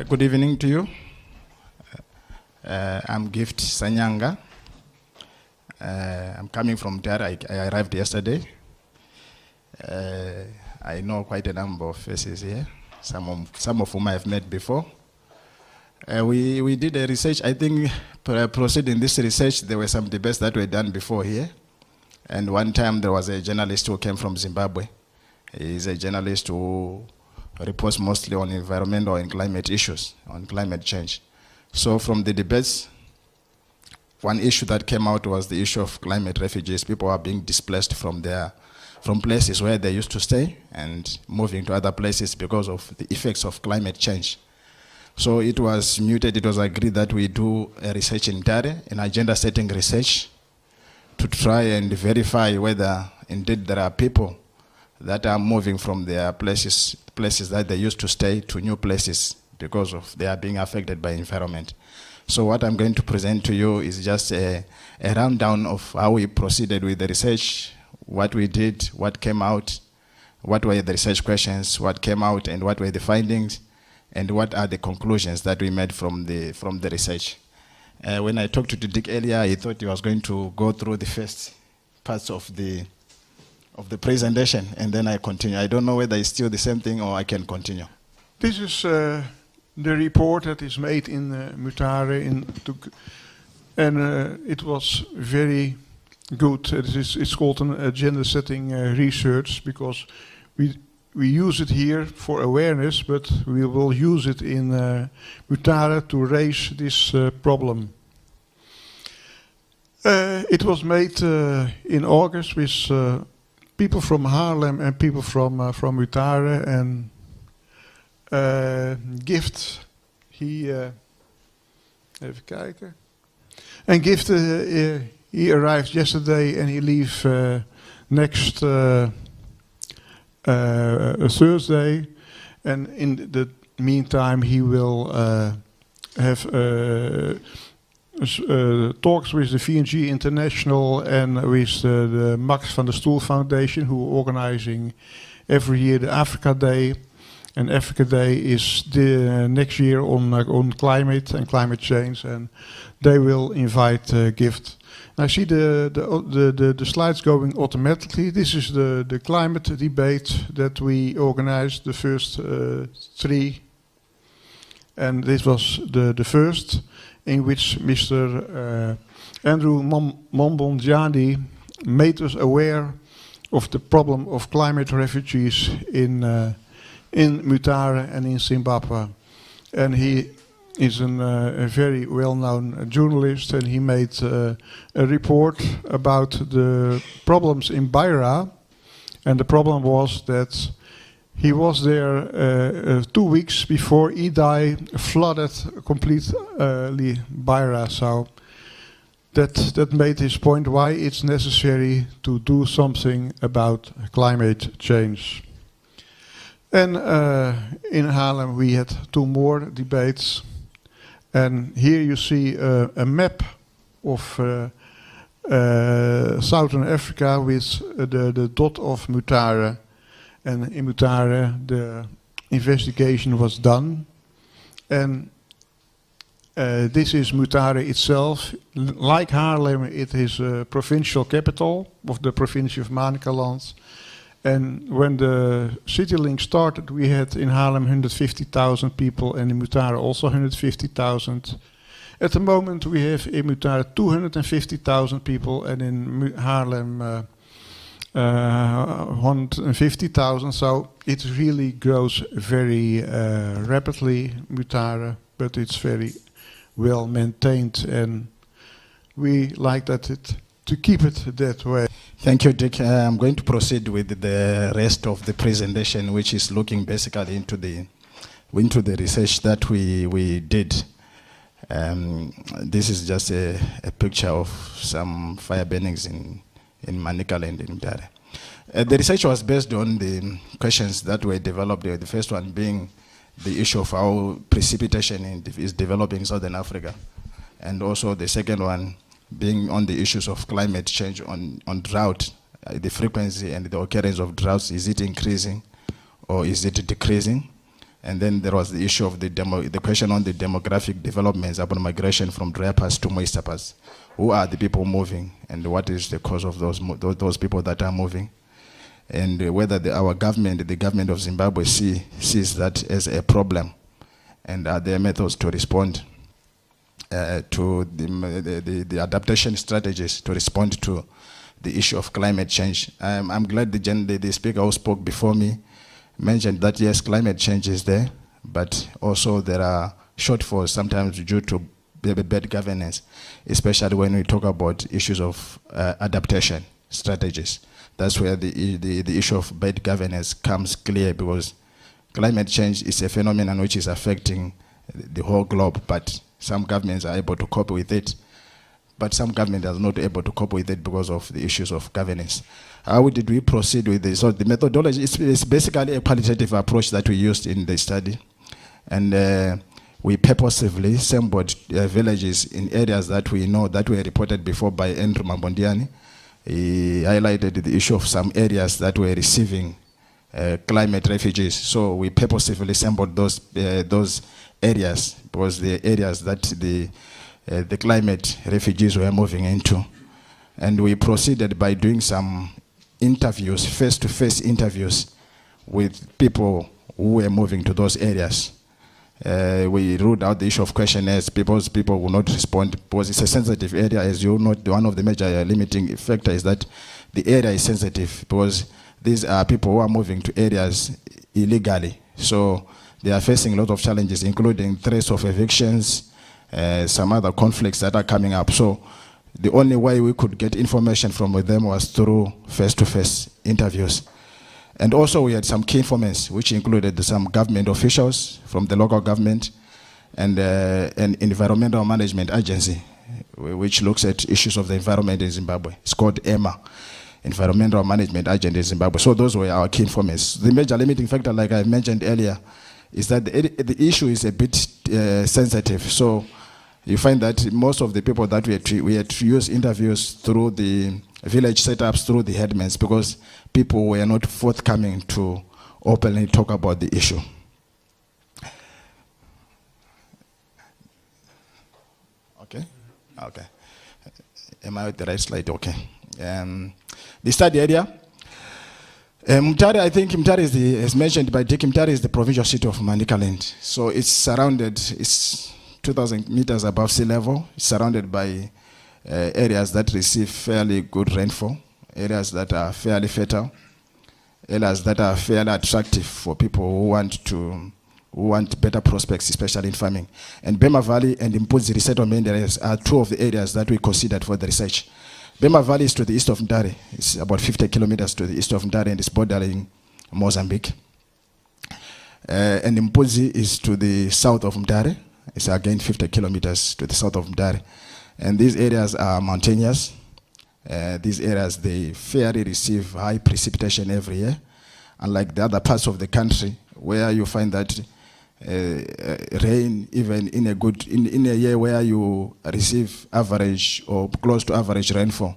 Good evening to you. I'm Gift Sanyanga. I'm coming from there. I arrived yesterday. I know quite a number of faces here, some of whom I've met before. We did a research. I think proceeding this research, there were some debates that were done before here. And one time there was a journalist who came from Zimbabwe. He's a journalist who reports mostly on environmental and climate issues, on climate change. So from the debates, one issue that came out was the issue of climate refugees. People are being displaced from places where they used to stay and moving to other places because of the effects of climate change. So it was agreed that we do a research in Mutare, an agenda setting research, to try and verify whether indeed there are people that are moving from their places that they used to stay to new places because of they are being affected by environment. So what I'm going to present to you is just a rundown of how we proceeded with the research, what we did, what came out, what were the research questions, what came out, and what were the findings, and what are the conclusions that we made from the research. When I talked to Dick earlier, he thought he was going to go through the first parts of the presentation, and then I continue. I don't know whether it's still the same thing or I can continue. This is the report that is made in Mutare, and it was very good. It's called an agenda setting research because we use it here for awareness, but we will use it in Mutare to raise this problem. It was made in August with people from Haarlem and people from Mutare, and Gift, even kijken. And Gift, he arrived yesterday and he leaves next Thursday. And in the meantime, he will have talks with the VNG International and with the Max van der Stoel Foundation, who are organizing every year the Africa Day. And Africa Day is the next year on climate and climate change, and they will invite Gift. I see the slides going automatically. This is the climate debate that we organized, the first three, and this was the first, in which Mr. Andrew Mambondyani made us aware of the problem of climate refugees in Mutare and in Zimbabwe. And he is a very well-known journalist, and he made a report about the problems in Beira. And the problem was that he was there 2 weeks before Idai flooded completely Beira. So that made his point why it's necessary to do something about climate change. And in Haarlem we had 2 more debates. And here you see a map of Southern Africa with the dot of Mutare. And in Mutare the investigation was done. And this is Mutare itself. Like Haarlem, it is a provincial capital of the province of Manicaland. And when the city link started, we had in Haarlem 150,000 people, and in Mutare also 150,000. At the moment we have in Mutare 250,000 people, and in Haarlem 150,000. So it really grows very rapidly, Mutare, but it's very well maintained, and we like to keep it that way. Thank you, Dick. I'm going to proceed with the rest of the presentation, which is looking basically into the research that we did. This is just a picture of some fire burnings in Manikala and in Mutare. The research was based on the questions that were developed there. The first one being the issue of how precipitation is developing in Southern Africa, and also the second one being on the issues of climate change, on drought, the frequency and the occurrence of droughts. Is it increasing or is it decreasing? And then there was the issue of the question on the demographic developments about migration from dry paths to moist paths. Who are the people moving, and what is the cause of those people that are moving? And whether our government, the government of Zimbabwe, sees that as a problem, and are there methods to respond to the adaptation strategies to respond to the issue of climate change. I'm glad the speaker who spoke before me mentioned that yes, climate change is there, but also there are shortfalls sometimes due to bad governance, especially when we talk about issues of adaptation strategies. That's where the issue of bad governance comes clear, because climate change is a phenomenon which is affecting the whole globe, but some governments are able to cope with it, but some governments are not able to cope with it because of the issues of governance. How did we proceed with this? So the methodology is basically a qualitative approach that we used in the study, and we purposefully assembled villages in areas that we know that were reported before by Andrew Mambondyani. He highlighted the issue of some areas that were receiving climate refugees. So we purposefully assembled those areas, because the areas that the climate refugees were moving into. And we proceeded by doing some interviews, face-to-face interviews with people who were moving to those areas. We ruled out the issue of questionnaires because people will not respond, because it's a sensitive area. As you know, one of the major limiting factors is that the area is sensitive, because these are people who are moving to areas illegally. So they are facing a lot of challenges, including threats of evictions, some other conflicts that are coming up. So the only way we could get information from them was through face-to-face interviews. And also we had some key informants, which included some government officials from the local government and an environmental management agency, which looks at issues of the environment in Zimbabwe. It's called EMA, Environmental Management Agency in Zimbabwe. So those were our key informants. The major limiting factor, like I mentioned earlier, is that the issue is a bit sensitive. So you find that most of the people that we had to use interviews through the village setups, through the headmen, because people were not forthcoming to openly talk about the issue. Okay? Okay. Am I at the right slide? Okay. The study area. Mutare, I think Mutare is as mentioned by Dick, Mutare is the provincial seat of Manicaland. So it's surrounded, it's 2,000 meters above sea level. It's surrounded by areas that receive fairly good rainfall, areas that are fairly fertile, areas that are fairly attractive for people who want better prospects, especially in farming. And Bema Valley and Mpuzi resettlement areas are two of the areas that we considered for the research. Bema Valley is to the east of Mutare. It's about 50 kilometers to the east of Mutare, and it's bordering Mozambique. And Mpuzi is to the south of Mutare. It's again 50 kilometers to the south of Mutare. And these areas are mountainous. These areas, they fairly receive high precipitation every year, unlike the other parts of the country where you find that rain, even in a year where you receive average or close to average rainfall,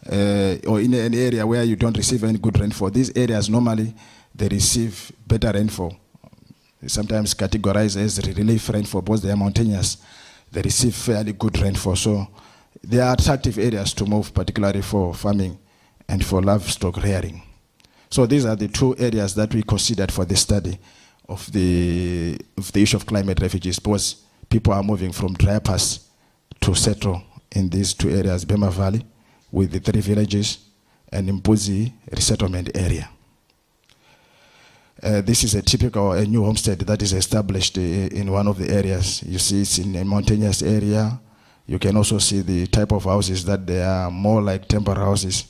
or in an area where you don't receive any good rainfall, these areas normally they receive better rainfall. Sometimes categorized as relief rainfall because they are mountainous. They receive fairly good rainfall, so they are attractive areas to move, particularly for farming and for livestock rearing. So these are the two areas that we considered for the study of the issue of climate refugees, because people are moving from dry paths to settle in these two areas, Bema Valley with the 3 villages and Mpuzi resettlement area. This is a typical new homestead that is established in one of the areas. You see it's in a mountainous area. You can also see the type of houses that they are more like temporary houses.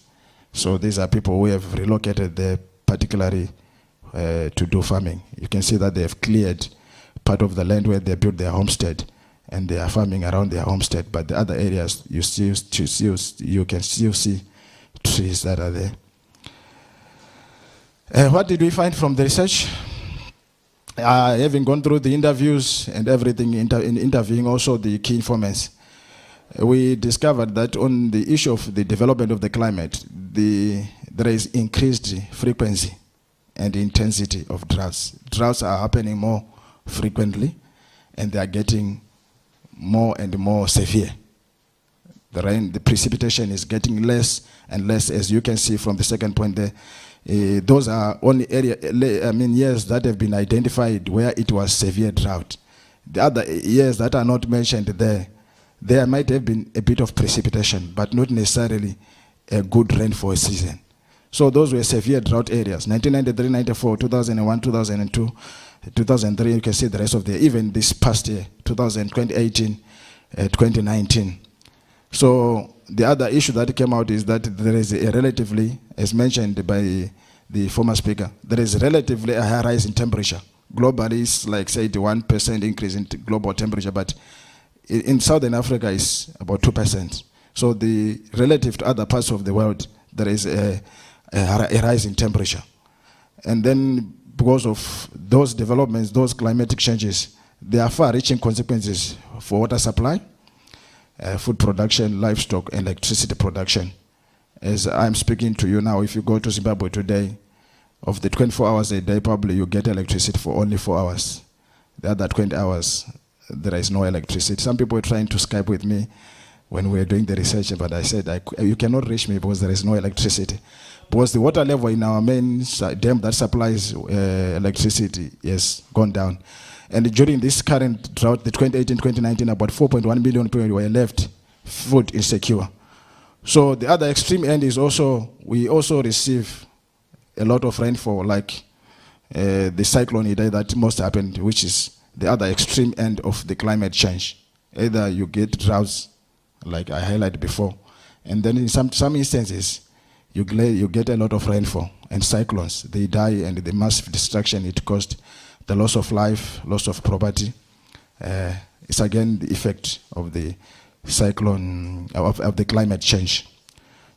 So these are people who have relocated there particularly to do farming. You can see that they have cleared part of the land where they built their homestead, and they are farming around their homestead. But the other areas, you can still see trees that are there. What did we find from the research? Having gone through the interviews and everything, interviewing also the key informants, we discovered that on the issue of the development of the climate, there is increased frequency and the intensity of droughts. Droughts are happening more frequently, and they are getting more and more severe. The precipitation is getting less and less, as you can see from the second point there. Those are only years that have been identified where it was severe drought. The other years that are not mentioned there might have been a bit of precipitation, but not necessarily a good rainfall season. So those were severe drought areas. 1993, 94, 2001, 2002, 2003, you can see the rest of the year, even this past year, 2018, 2019. So the other issue that came out is that there is a relatively, as mentioned by the former speaker, there is relatively a high rise in temperature. Globally, it's like, say, the 1% increase in global temperature, but in Southern Africa, it's about 2%. So the relative to other parts of the world, there is a rise in temperature. And then because of those developments, those climatic changes, there are far-reaching consequences for water supply, food production, livestock, and electricity production. As I'm speaking to you now, if you go to Zimbabwe today, of the 24 hours a day, probably you get electricity for only 4 hours. The other 20 hours, there is no electricity. Some people were trying to Skype with me when we were doing the research, but I said, you cannot reach me because there is no electricity. Because the water level in our main dam that supplies electricity has gone down. And during this current drought, the 2018-2019, about 4.1 million people were left food insecure. So the other extreme end is also, we also receive a lot of rainfall, like the cyclone that most happened, which is the other extreme end of the climate change. Either you get droughts, like I highlighted before, and then in some instances, you get a lot of rainfall and cyclones. They die, and the massive destruction it caused, the loss of life, loss of property. It's again the effect of the cyclone, of the climate change.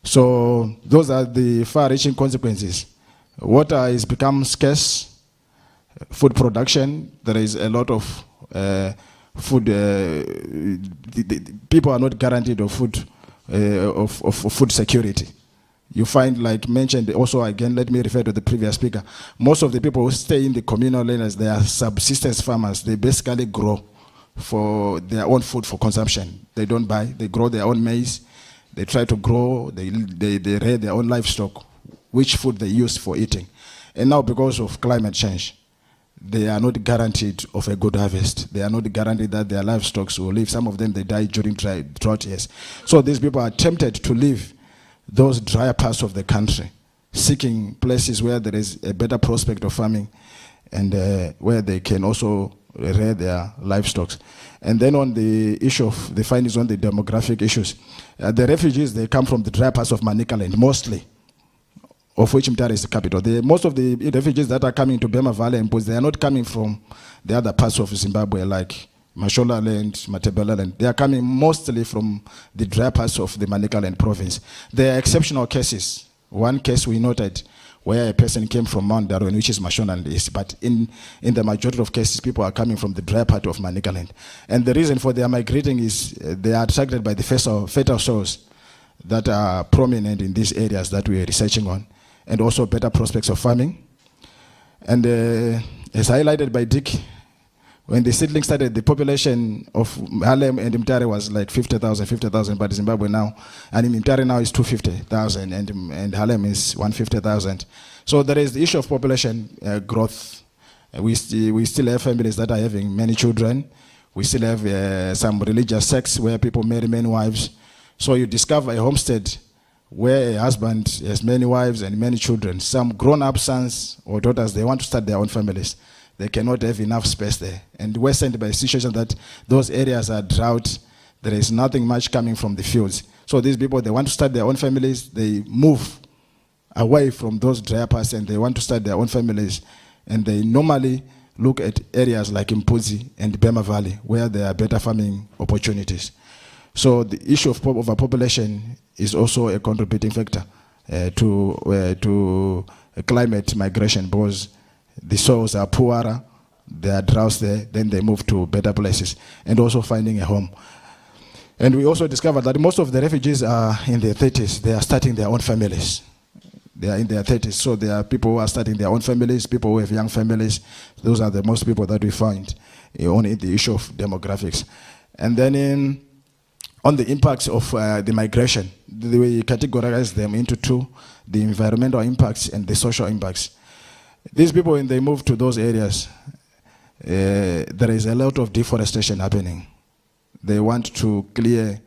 So those are the far-reaching consequences. Water has become scarce. Food production, there is a lot of food. People are not guaranteed of food, of food security. You find, like mentioned, also again, let me refer to the previous speaker. Most of the people who stay in the communal areas, they are subsistence farmers. They basically grow for their own food for consumption. They don't buy. They grow their own maize. They try to grow. They rear their own livestock, which food they use for eating. And now, because of climate change, they are not guaranteed of a good harvest. They are not guaranteed that their livestock will live. Some of them, they die during drought years. So these people are tempted to leave those drier parts of the country, seeking places where there is a better prospect of farming and where they can also rear their livestock. And then on the issue of the findings on the demographic issues, the refugees, they come from the dry parts of Manicaland, mostly, of which Mutare is the capital. Most of the refugees that are coming to Bema Valley and Mpuzi, they are not coming from the other parts of Zimbabwe, like Mashola Land, Matebela Land. They are coming mostly from the dry parts of the Manicaland province. There are exceptional cases. One case we noted where a person came from Mount Darwin, which is Mashonaland East, but in the majority of cases, people are coming from the dry part of Manicaland. And the reason for their migrating is they are attracted by the fertile soils that are prominent in these areas that we are researching on, and also better prospects of farming. And as highlighted by Dick, when the seedling started, the population of Haarlem and Mutare was like 50,000, but Zimbabwe now, and in Mutare now is 250,000, and Haarlem is 150,000. So there is the issue of population growth. We still have families that are having many children. We still have some religious sects where people marry many wives. So you discover a homestead where a husband has many wives and many children. Some grown-up sons or daughters, they want to start their own families. They cannot have enough space there. And we're sent by a situation that those areas are drought. There is nothing much coming from the fields. So these people, they want to start their own families. They move away from those dry parts and they want to start their own families. And they normally look at areas like Mpuzi and Bema Valley where there are better farming opportunities. So the issue of overpopulation is also a contributing factor to climate migration, because the soils are poorer, there are droughts there, then they move to better places, and also finding a home. And we also discovered that most of the refugees are in their 30s. They are starting their own families. They are in their 30s. So there are people who are starting their own families, people who have young families. Those are the most people that we find on the issue of demographics. And then on the impacts of the migration, we categorize them into two: the environmental impacts and the social impacts. These people, when they move to those areas, there is a lot of deforestation happening. They want to clear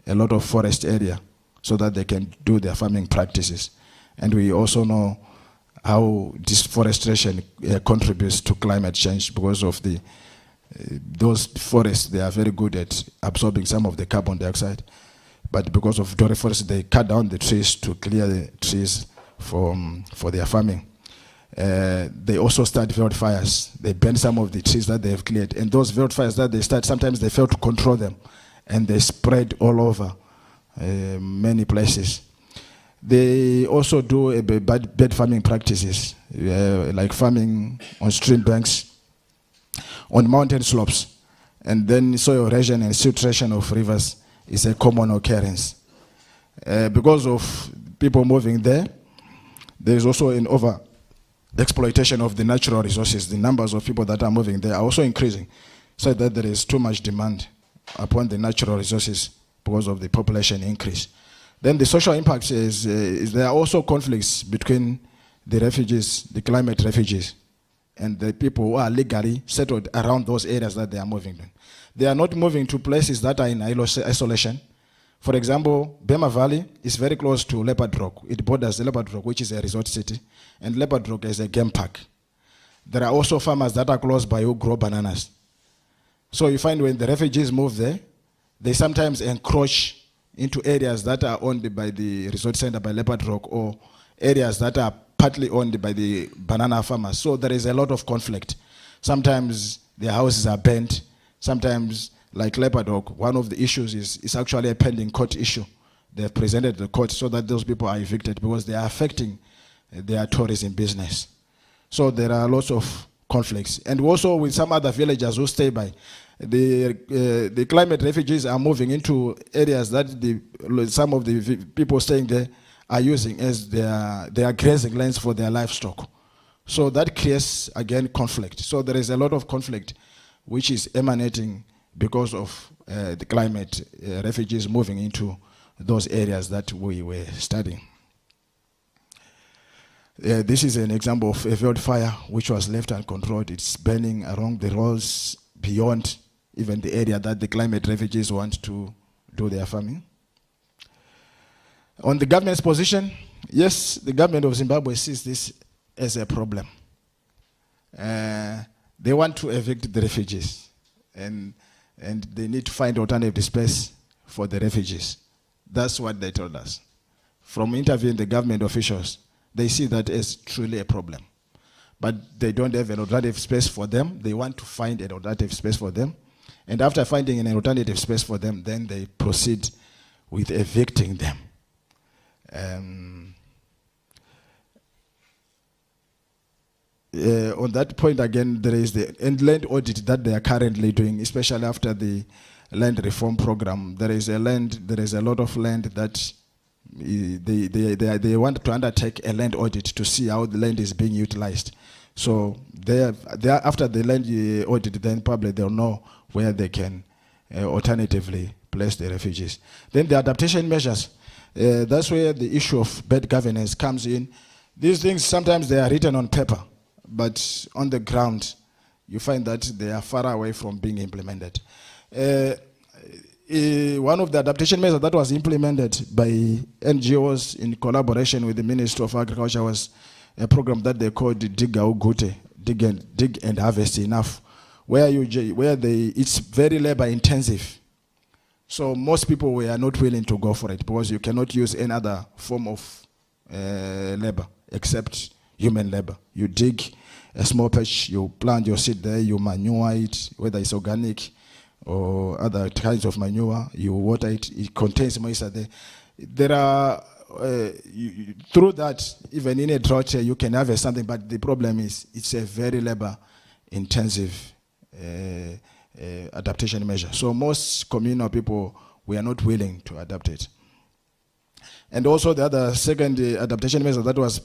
a lot of forest area so that they can do their farming practices. And we also know how deforestation contributes to climate change because of those forests. They are very good at absorbing some of the carbon dioxide, but because of deforestation, they cut down the trees to clear the trees for their farming. They also start wildfires. They burn some of the trees that they have cleared, and those wildfires that they start, sometimes they fail to control them, and they spread all over many places. They also do bad farming practices, like farming on stream banks, on mountain slopes, and then soil erosion and siltation of rivers is a common occurrence. Because of people moving there, there is also an over-exploitation of the natural resources. The numbers of people that are moving there are also increasing, so that there is too much demand upon the natural resources because of the population increase. Then the social impacts is there are also conflicts between the refugees, the climate refugees, and the people who are legally settled around those areas that they are moving to. They are not moving to places that are in isolation. For example, Bema Valley is very close to Leopard Rock. It borders Leopard Rock, which is a resort city, and Leopard Rock is a game park. There are also farmers that are close by who grow bananas. So you find when the refugees move there, they sometimes encroach into areas that are owned by the resort center, by Leopard Rock, or areas that are partly owned by the banana farmers. So there is a lot of conflict. Sometimes their houses are burnt. Sometimes, like Leopard Rock, one of the issues is actually a pending court issue. They have presented the court so that those people are evicted because they are affecting their tourism business. So there are lots of conflicts. And also with some other villagers who stay by. The climate refugees are moving into areas that some of the people staying there are using as their grazing lands for their livestock. So that creates, again, conflict. So there is a lot of conflict which is emanating because of the climate refugees moving into those areas that we were studying. This is an example of a wildfire which was left uncontrolled. It's burning along the roads beyond even the area that the climate refugees want to do their farming. On the government's position, yes, the government of Zimbabwe sees this as a problem. They want to evict the refugees, and they need to find alternative space for the refugees. That's what they told us. From interviewing the government officials, they see that as truly a problem. But they don't have an alternative space for them. They want to find an alternative space for them. And after finding an alternative space for them, then they proceed with evicting them. On that point again, there is the land audit that they are currently doing, especially after the land reform program. There is a lot of land that they want to undertake a land audit to see how the land is being utilized. So after the land audit, then probably they'll know where they can alternatively place the refugees. Then the adaptation measures. That's where the issue of bad governance comes in. These things, sometimes they are written on paper, but on the ground, you find that they are far away from being implemented. One of the adaptation measures that was implemented by NGOs in collaboration with the Ministry of Agriculture was a program that they called Dig and Harvest Enough, where it's very labor intensive. So most people were not willing to go for it because you cannot use any other form of labor except human labor. You dig a small patch, you plant your seed there, you manure it, whether it's organic or other kinds of manure, you water it, it contains moisture there. There are, through that, even in a drought, you can harvest something, but the problem is it's a very labor intensive adaptation measure. So most communal people were not willing to adapt it. And also the other second adaptation measure that was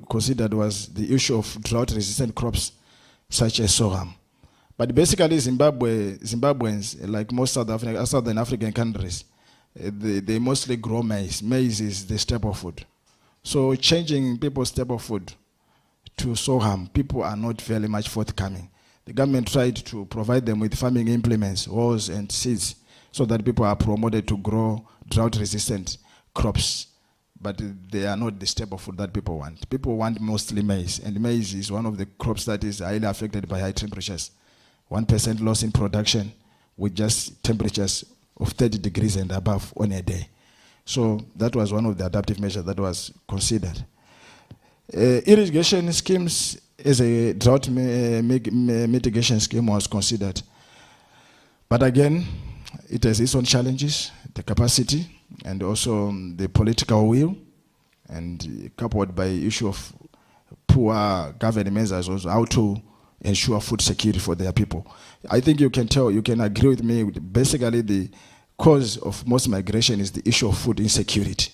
considered was the issue of drought-resistant crops, such as sorghum. But basically Zimbabweans, like most Southern African countries, they mostly grow maize. Maize is the staple food. So changing people's staple food to sorghum, people are not very much forthcoming. The government tried to provide them with farming implements, hoes and seeds, so that people are promoted to grow drought-resistant crops, but they are not the staple food that people want. People want mostly maize, and maize is one of the crops that is highly affected by high temperatures. 1% loss in production with just temperatures of 30 degrees and above on a day. So that was one of the adaptive measures that was considered. Irrigation schemes as a drought mitigation scheme was considered. But again, it has its own challenges, the capacity, and also the political will, and coupled by issue of poor government measures, also how to ensure food security for their people. I think you can agree with me, basically the cause of most migration is the issue of food insecurity,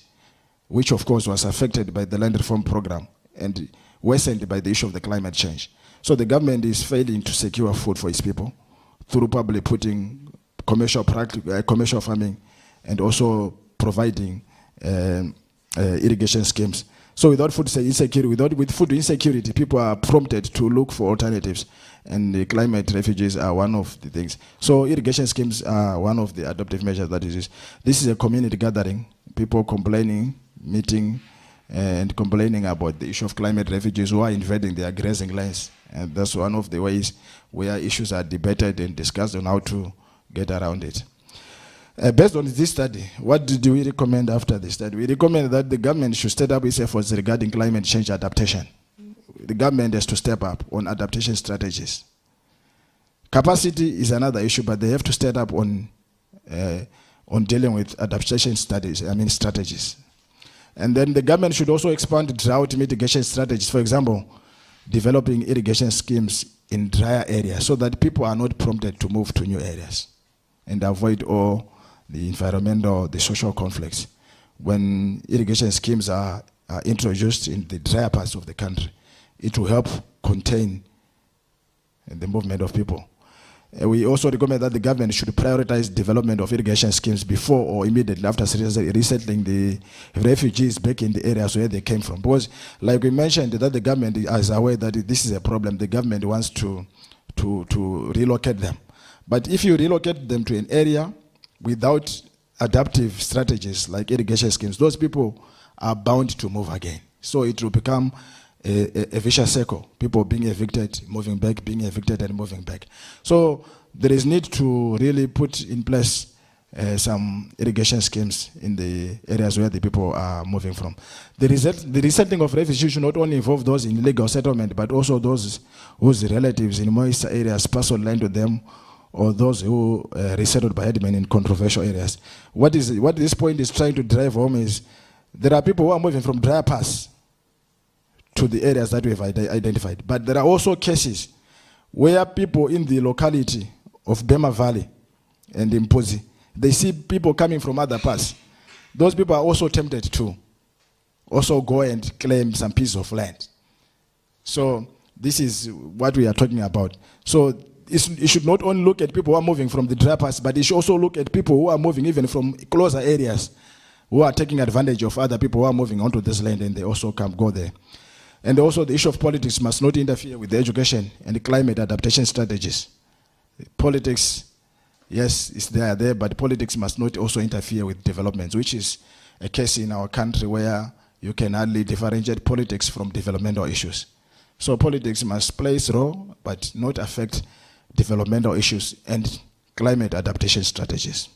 which of course was affected by the land reform program and worsened by the issue of the climate change. So the government is failing to secure food for its people through probably putting commercial farming and also providing irrigation schemes. So without food insecurity, with food insecurity, people are prompted to look for alternatives, and the climate refugees are one of the things. So irrigation schemes are one of the adaptive measures that is used. This is a community gathering, people complaining, meeting, and complaining about the issue of climate refugees who are invading their grazing lands. And that's one of the ways where issues are debated and discussed on how to get around it. Based on this study, what do we recommend after the study? We recommend that the government should step up its efforts regarding climate change adaptation. The government has to step up on adaptation strategies. Capacity is another issue, but they have to step up on dealing with adaptation strategies. And then the government should also expand drought mitigation strategies. For example, developing irrigation schemes in drier areas so that people are not prompted to move to new areas and avoid all the environmental, the social conflicts. When irrigation schemes are introduced in the drier parts of the country, it will help contain the movement of people. We also recommend that the government should prioritize development of irrigation schemes before or immediately after resettling the refugees back in the areas where they came from. Because, like we mentioned, that the government is aware that this is a problem. The government wants to relocate them. But if you relocate them to an area without adaptive strategies like irrigation schemes, those people are bound to move again. So it will become a vicious circle. People being evicted, moving back, being evicted and moving back. So there is need to really put in place some irrigation schemes in the areas where the people are moving from. The resettling of refugees should not only involve those in illegal settlement, but also those whose relatives in moist areas pass on land to them, or those who resettled by headmen in controversial areas. What this point is trying to drive home is there are people who are moving from dry pass to the areas that we have identified. But there are also cases where people in the locality of Bema Valley and Impozi, they see people coming from other parts. Those people are also tempted to also go and claim some piece of land. So this is what we are talking about. So it should not only look at people who are moving from the dry parts, but it should also look at people who are moving even from closer areas, who are taking advantage of other people who are moving onto this land, and they also go there. And also the issue of politics must not interfere with the education and the climate adaptation strategies. Politics, yes, is there, but politics must not also interfere with developments, which is a case in our country where you can hardly differentiate politics from developmental issues. So politics must play its role, but not affect developmental issues and climate adaptation strategies.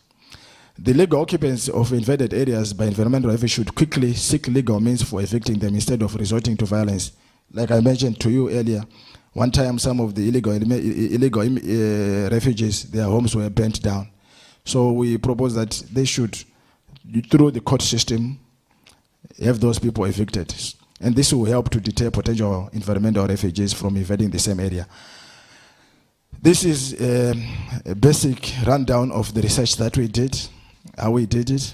The legal occupants of invaded areas by environmental refugees should quickly seek legal means for evicting them instead of resorting to violence. Like I mentioned to you earlier, one time some of the illegal refugees, their homes were burnt down. So we propose that they should, through the court system, have those people evicted. And this will help to deter potential environmental refugees from invading the same area. This is a basic rundown of the research that we did, how we did it.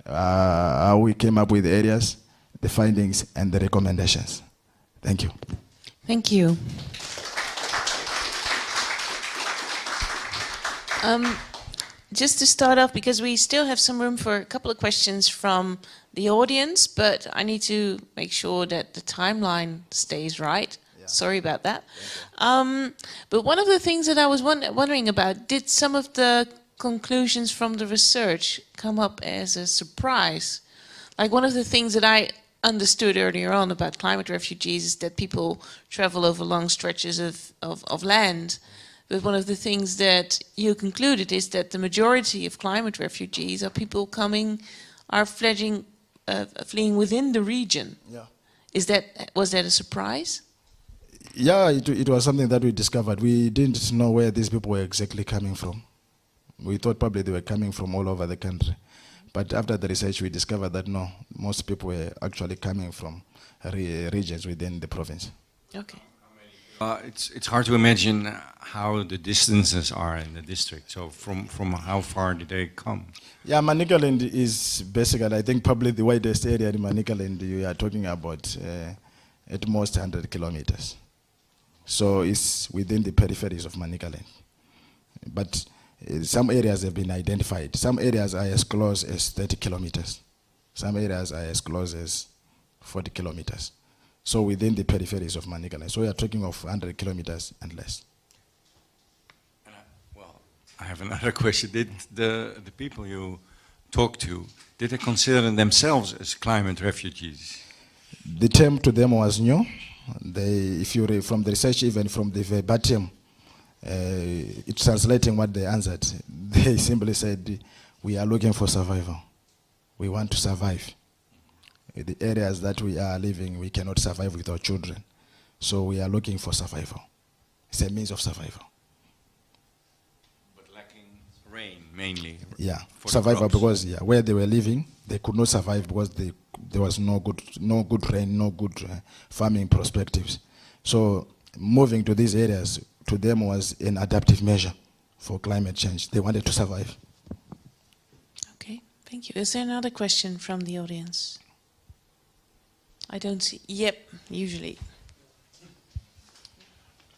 how we came up with the areas, the findings, and the recommendations. Thank you. Thank you. Just to start off, because we still have some room for a couple of questions from the audience, but I need to make sure that the timeline stays right. Yeah. Sorry about that. But one of the things that I was wondering about, did some of the conclusions from the research come up as a surprise? Like, one of the things that I understood earlier on about climate refugees is that people travel over long stretches of land. But one of the things that you concluded is that the majority of climate refugees are people fleeing within the region. Yeah. Was that a surprise? Yeah, it was something that we discovered. We didn't know where these people were exactly coming from. We thought probably they were coming from all over the country. But after the research, we discovered that no, most people were actually coming from regions within the province. Okay. It's hard to imagine how the distances are in the district. So from how far did they come? Yeah, Manicaland is basically, I think, probably the widest area in Manicaland. You are talking about at most 100 kilometers. So it's within the peripheries of Manicaland. But some areas have been identified. Some areas are as close as 30 kilometers. Some areas are as close as 40 kilometers. So within the peripheries of Manicaland. So we are talking of 100 kilometers and less. Well, I have another question. Did the people you talked to, did they consider themselves as climate refugees? The term to them was new. If you read from the research, even from the verbatim, it's translating what they answered. They simply said, we are looking for survival. We want to survive. The areas that we are living, we cannot survive with our children. So we are looking for survival. It's a means of survival. But lacking rain, mainly. Yeah, survival because where they were living, they could not survive because there was no good rain, no good farming perspectives. So moving to these areas, to them was an adaptive measure for climate change. They wanted to survive. Okay, thank you. Is there another question from the audience? I don't see. Yep, usually.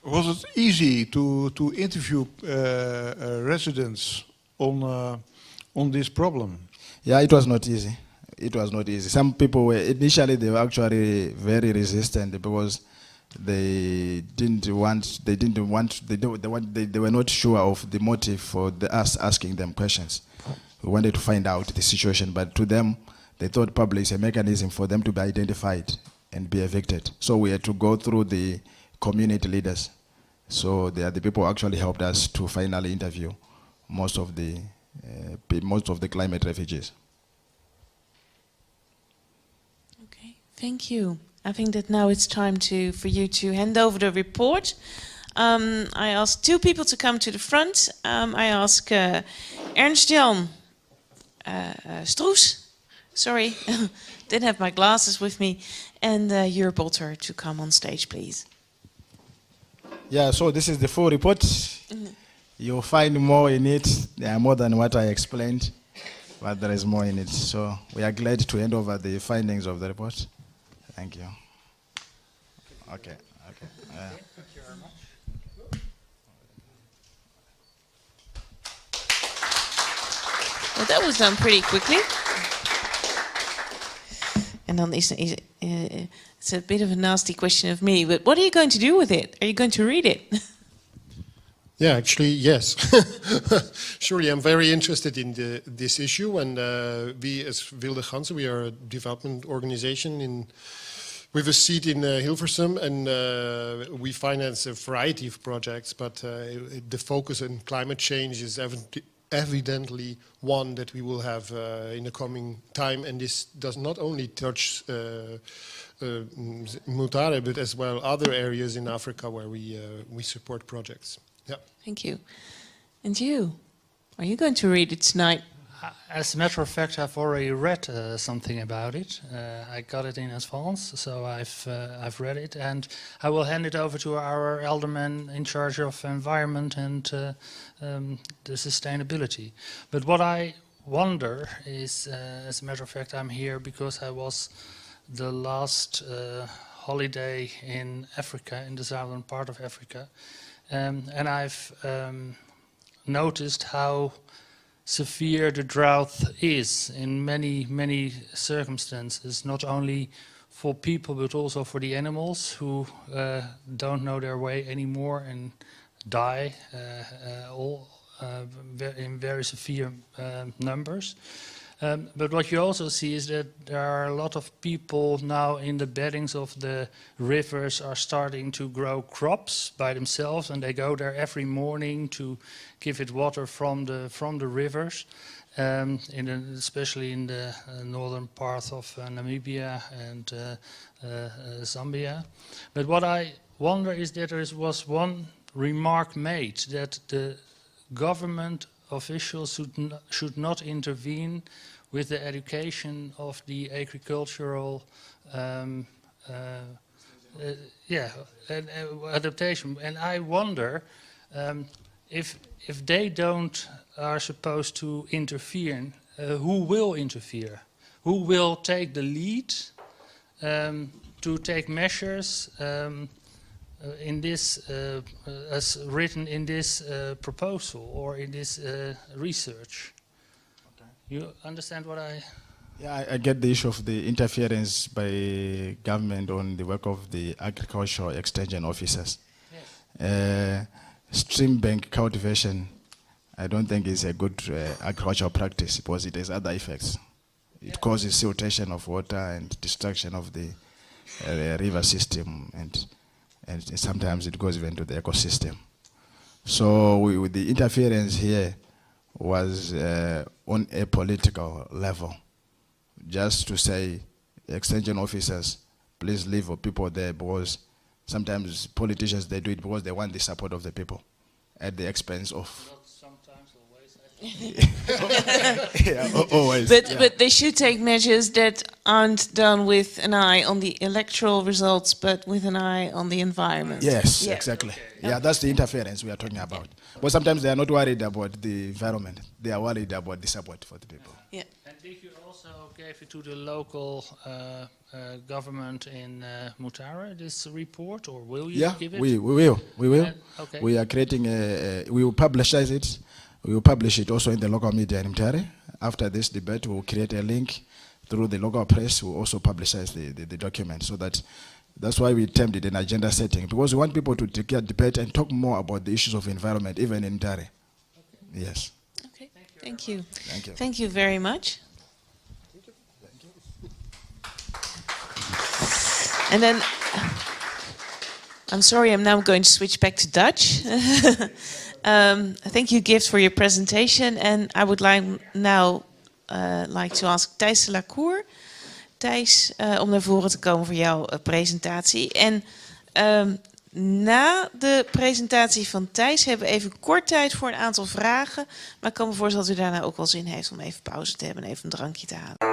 Was it easy to interview residents on this problem? Yeah, it was not easy. It was not easy. Some people were initially actually very resistant because they were not sure of the motive for us asking them questions. We wanted to find out the situation, but to them, they thought probably it's a mechanism for them to be identified and be evicted. So we had to go through the community leaders. So they are the people who actually helped us to finally interview most of the climate refugees. Okay, thank you. I think that now it's time for you to hand over the report. I asked two people to come to the front. I ask Ernst-Jan Stroes. Sorry, didn't have my glasses with me. And Jur Botter to come on stage, please. Yeah, so this is the full report. You'll find more in it. There are more than what I explained, but there is more in it. So we are glad to hand over the findings of the report. Thank you. Okay. Thank you very much. Well, that was done pretty quickly. And then it's a bit of a nasty question of me, but what are you going to do with it? Are you going to read it? Yeah, actually, yes. Surely, I'm very interested in this issue, and we, as Wilde Ganzen, we are a development organization with a seat in Hilversum, and we finance a variety of projects, but the focus on climate change is evidently one that we will have in the coming time, and this does not only touch Mutare, but as well other areas in Africa where we support projects. Yeah. Thank you. And you? Are you going to read it tonight? As a matter of fact, I've already read something about it. I got it in advance, so I've read it, and I will hand it over to our alderman in charge of environment and the sustainability. But what I wonder is, as a matter of fact, I'm here because I was the last holiday in Africa, in the southern part of Africa, and I've noticed how severe the drought is in many circumstances, not only for people but also for the animals who don't know their way anymore and die in very severe numbers. But what you also see is that there are a lot of people now in the beddings of the rivers are starting to grow crops by themselves, and they go there every morning to give it water from the rivers, especially in the northern part of Namibia and Zambia. But what I wonder is that there was one remark made that the government officials should not intervene with the education of the agricultural adaptation. And I wonder if they are supposed to intervene, who will interfere? Who will take the lead to take measures in this, as written in this proposal or in this research? Okay. You understand what I... Yeah, I get the issue of the interference by government on the work of the agricultural extension officers. Yes. Stream bank cultivation, I don't think is a good agricultural practice because it has other effects. It causes siltation of water and destruction of the river system, and sometimes it goes even to the ecosystem. So with the interference here was on a political level, just to say, extension officers, please leave people there, because sometimes politicians, they do it because they want the support of the people at the expense of... Not sometimes, always. Yeah, always. But they should take measures that aren't done with an eye on the electoral results, but with an eye on the environment. Yes, yeah. exactly. Okay. Yeah, that's the interference we are talking about. But sometimes they are not worried about the environment. They are worried about the support for the people. Yeah. And did you also give it to the local government in Mutare, this report, or will you give it? We will. Okay. We are creating we will publicize it. We will publish it also in the local media in Mutare. After this debate, we will create a link through the local press. We will also publicize the document, so that's why we termed it an agenda setting, because we want people to take a debate and talk more about the issues of environment, even in Mutare. Okay. Yes. Okay. Thank you. Thank you. Thank you very much. And then, I'm sorry, I'm now going to switch back to Dutch. Thank you, Gift, for your presentation. And I would now like to ask Thijs de la Cour. Thijs, om naar voren te komen voor jouw presentatie. En na de presentatie van Thijs hebben we even kort tijd voor een aantal vragen. Maar ik kan me voorstellen dat u daarna ook wel zin heeft om even pauze te hebben en even een drankje te halen.